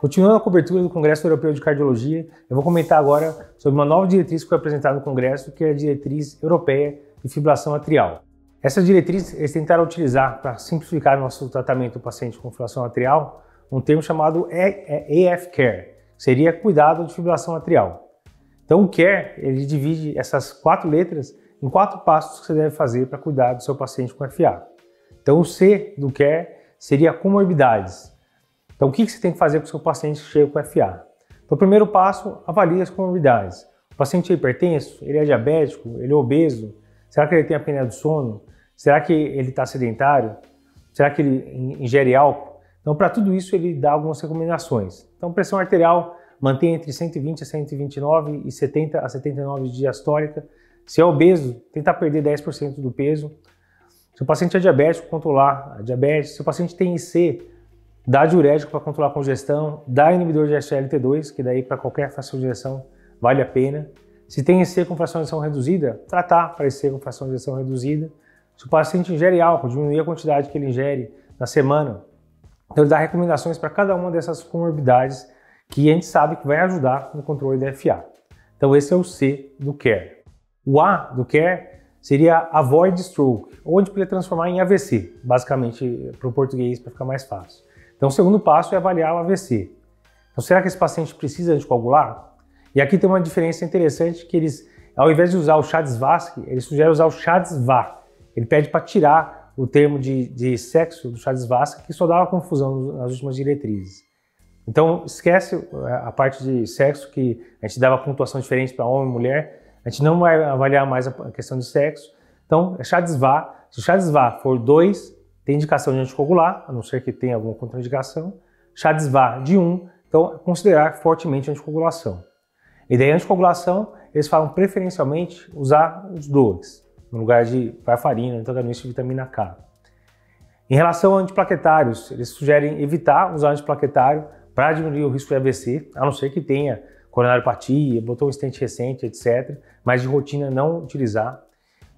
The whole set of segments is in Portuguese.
Continuando a cobertura do Congresso Europeu de Cardiologia, eu vou comentar agora sobre uma nova diretriz que foi apresentada no Congresso, que é a Diretriz Europeia de Fibrilação Atrial. Essa diretriz, eles tentaram utilizar, para simplificar o nosso tratamento do paciente com fibrilação atrial, um termo chamado AF Care, que seria cuidado de fibrilação atrial. Então o CARE, ele divide essas 4 letras em 4 passos que você deve fazer para cuidar do seu paciente com FA. Então o C do CARE seria comorbidades. Então o que você tem que fazer para o seu paciente que chega com FA? Então o primeiro passo, avalie as comorbidades. O paciente é hipertenso? Ele é diabético? Ele é obeso? Será que ele tem apneia do sono? Será que ele está sedentário? Será que ele ingere álcool? Então para tudo isso ele dá algumas recomendações. Então pressão arterial, mantenha entre 120 a 129 e 70 a 79 de diastólica. Se é obeso, tentar perder 10% do peso. Se o paciente é diabético, controlar a diabetes. Se o paciente tem IC, dá diurético para controlar a congestão, dá inibidor de SGLT2, que daí para qualquer fração de ejeção vale a pena. Se tem IC com fração de ejeção reduzida, tratar para IC com fração de ejeção reduzida. Se o paciente ingere álcool, diminuir a quantidade que ele ingere na semana. Então ele dá recomendações para cada uma dessas comorbidades que a gente sabe que vai ajudar no controle da FA. Então esse é o C do CARE. O A do CARE seria Avoid Stroke, ou a gente poderia transformar em AVC, basicamente para o português, para ficar mais fácil. Então o segundo passo é avaliar o AVC. Então será que esse paciente precisa anticoagular? E aqui tem uma diferença interessante que eles, ao invés de usar o CHA-DIS-VASc, eles sugerem usar o CHA-DIS-VA. Ele pede para tirar o termo de sexo do CHA-DIS-VASc, que só dava confusão nas últimas diretrizes. Então esquece a parte de sexo, que a gente dava pontuação diferente para homem e mulher. A gente não vai avaliar mais a questão de sexo. Então é CHA-DIS-VA. Se o CHA-DIS-VA for 2, tem indicação de anticoagular, a não ser que tenha alguma contraindicação. CHA-DIS-VA de 1, então considerar fortemente a anticoagulação. E daí a anticoagulação, eles falam preferencialmente usar os 2, no lugar de varfarina, antagonista de vitamina K. Em relação a antiplaquetários, eles sugerem evitar usar antiplaquetário para diminuir o risco de AVC, a não ser que tenha coronariopatia, botou um stent recente, etc., mas de rotina não utilizar.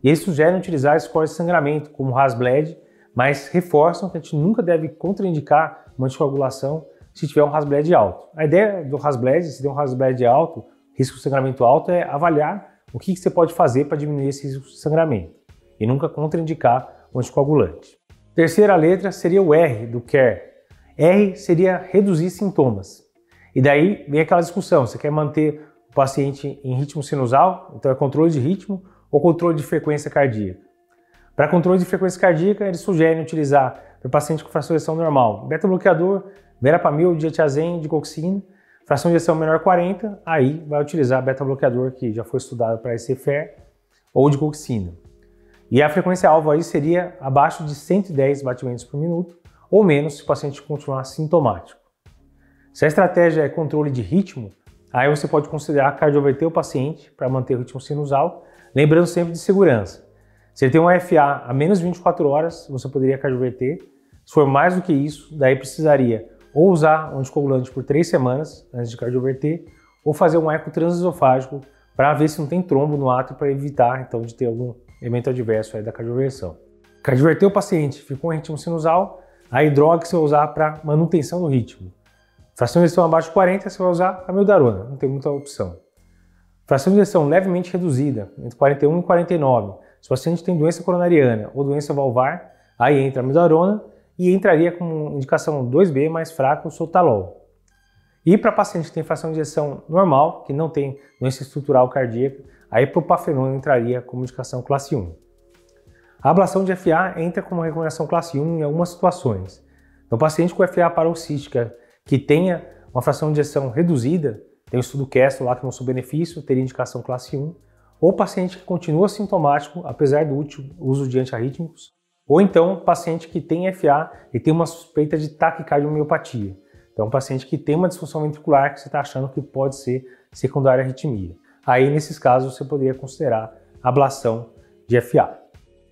E eles sugerem utilizar scores de sangramento, como o RAS-BLED, mas reforçam que a gente nunca deve contraindicar uma anticoagulação se tiver um RAS-BLED alto. A ideia do RAS-BLED, se tem um RAS-BLED alto, risco de sangramento alto, é avaliar o que você pode fazer para diminuir esse risco de sangramento e nunca contraindicar o anticoagulante. Terceira letra seria o R do CARE. R seria reduzir sintomas. E daí vem aquela discussão, você quer manter o paciente em ritmo sinusal, então é controle de ritmo ou controle de frequência cardíaca. Para controle de frequência cardíaca, eles sugerem utilizar para o paciente com fração de ejeção normal, beta-bloqueador, verapamil, dietiazem, digoxina, fração de ejeção menor 40, aí vai utilizar beta-bloqueador que já foi estudado para ECFER ou digoxina. E a frequência-alvo aí seria abaixo de 110 batimentos por minuto ou menos se o paciente continuar sintomático. Se a estratégia é controle de ritmo, aí você pode considerar cardioverter o paciente para manter o ritmo sinusal, lembrando sempre de segurança. Se ele tem um FA a menos de 24 horas, você poderia cardioverter. Se for mais do que isso, daí precisaria ou usar um anticoagulante por 3 semanas antes de cardioverter, ou fazer um eco transesofágico para ver se não tem trombo no átrio para evitar então de ter algum evento adverso aí da cardioversão. Cardioverter o paciente, ficou em ritmo sinusal, aí droga que você vai usar para manutenção do ritmo. Fração de ejeção abaixo de 40, você vai usar amiodarona, não tem muita opção. Fração de ejeção levemente reduzida, entre 41 e 49. Se o paciente tem doença coronariana ou doença valvar, aí entra a amiodarona e entraria com indicação 2B mais fraca o sotalol. E para paciente que tem fração de ejeção normal, que não tem doença estrutural cardíaca, aí propafenona entraria como indicação classe 1. A ablação de FA entra como recomendação classe 1 em algumas situações. Então, paciente com FA paroxística que tenha uma fração de ejeção reduzida, tem o estudo Castle lá que mostrou benefício, teria indicação classe 1, ou paciente que continua sintomático apesar do uso de antiarrítmicos, ou então paciente que tem FA e tem uma suspeita de taquicardiomiopatía. Então, paciente que tem uma disfunção ventricular que você está achando que pode ser secundária à arritmia. Aí, nesses casos, você poderia considerar ablação de FA.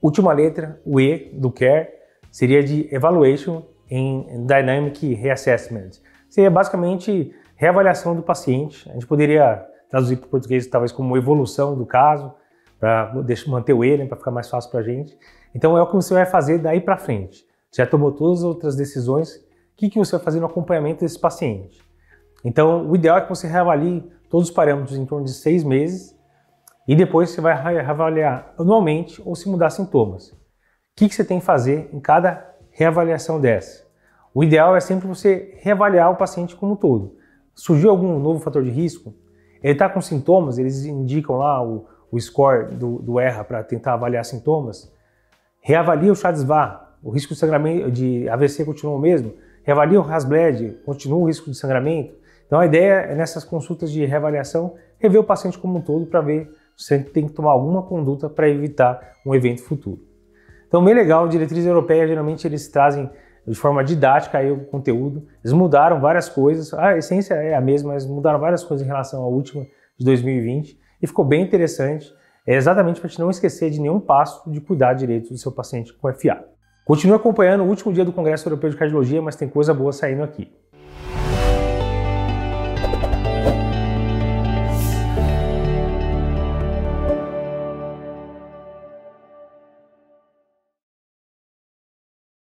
Última letra, o E do CARE, seria de Evaluation in Dynamic Reassessment. Seria basicamente reavaliação do paciente. A gente poderia traduzir para o português talvez como evolução do caso, para manter o E, né, para ficar mais fácil para a gente. Então é o que você vai fazer daí para frente. Você já tomou todas as outras decisões, o que você vai fazer no acompanhamento desse paciente? Então, o ideal é que você reavalie todos os parâmetros em torno de 6 meses e depois você vai reavaliar anualmente ou se mudar sintomas. O que você tem que fazer em cada reavaliação dessa? O ideal é sempre você reavaliar o paciente como um todo. Surgiu algum novo fator de risco? Ele está com sintomas, eles indicam lá o score do ERRA para tentar avaliar sintomas. Reavalia o CHA-2-VAR, o risco de sangramento de AVC continua o mesmo. Reavalia o RAS-BLED, continua o risco de sangramento. Então a ideia é nessas consultas de reavaliação rever o paciente como um todo para ver se você tem que tomar alguma conduta para evitar um evento futuro. Então bem legal, diretrizes europeias geralmente eles trazem de forma didática aí o conteúdo. Eles mudaram várias coisas, a essência é a mesma, mas mudaram várias coisas em relação à última de 2020 e ficou bem interessante. É exatamente para te não esquecer de nenhum passo de cuidar direito do seu paciente com FA. Continue acompanhando o último dia do Congresso Europeu de Cardiologia, mas tem coisa boa saindo aqui.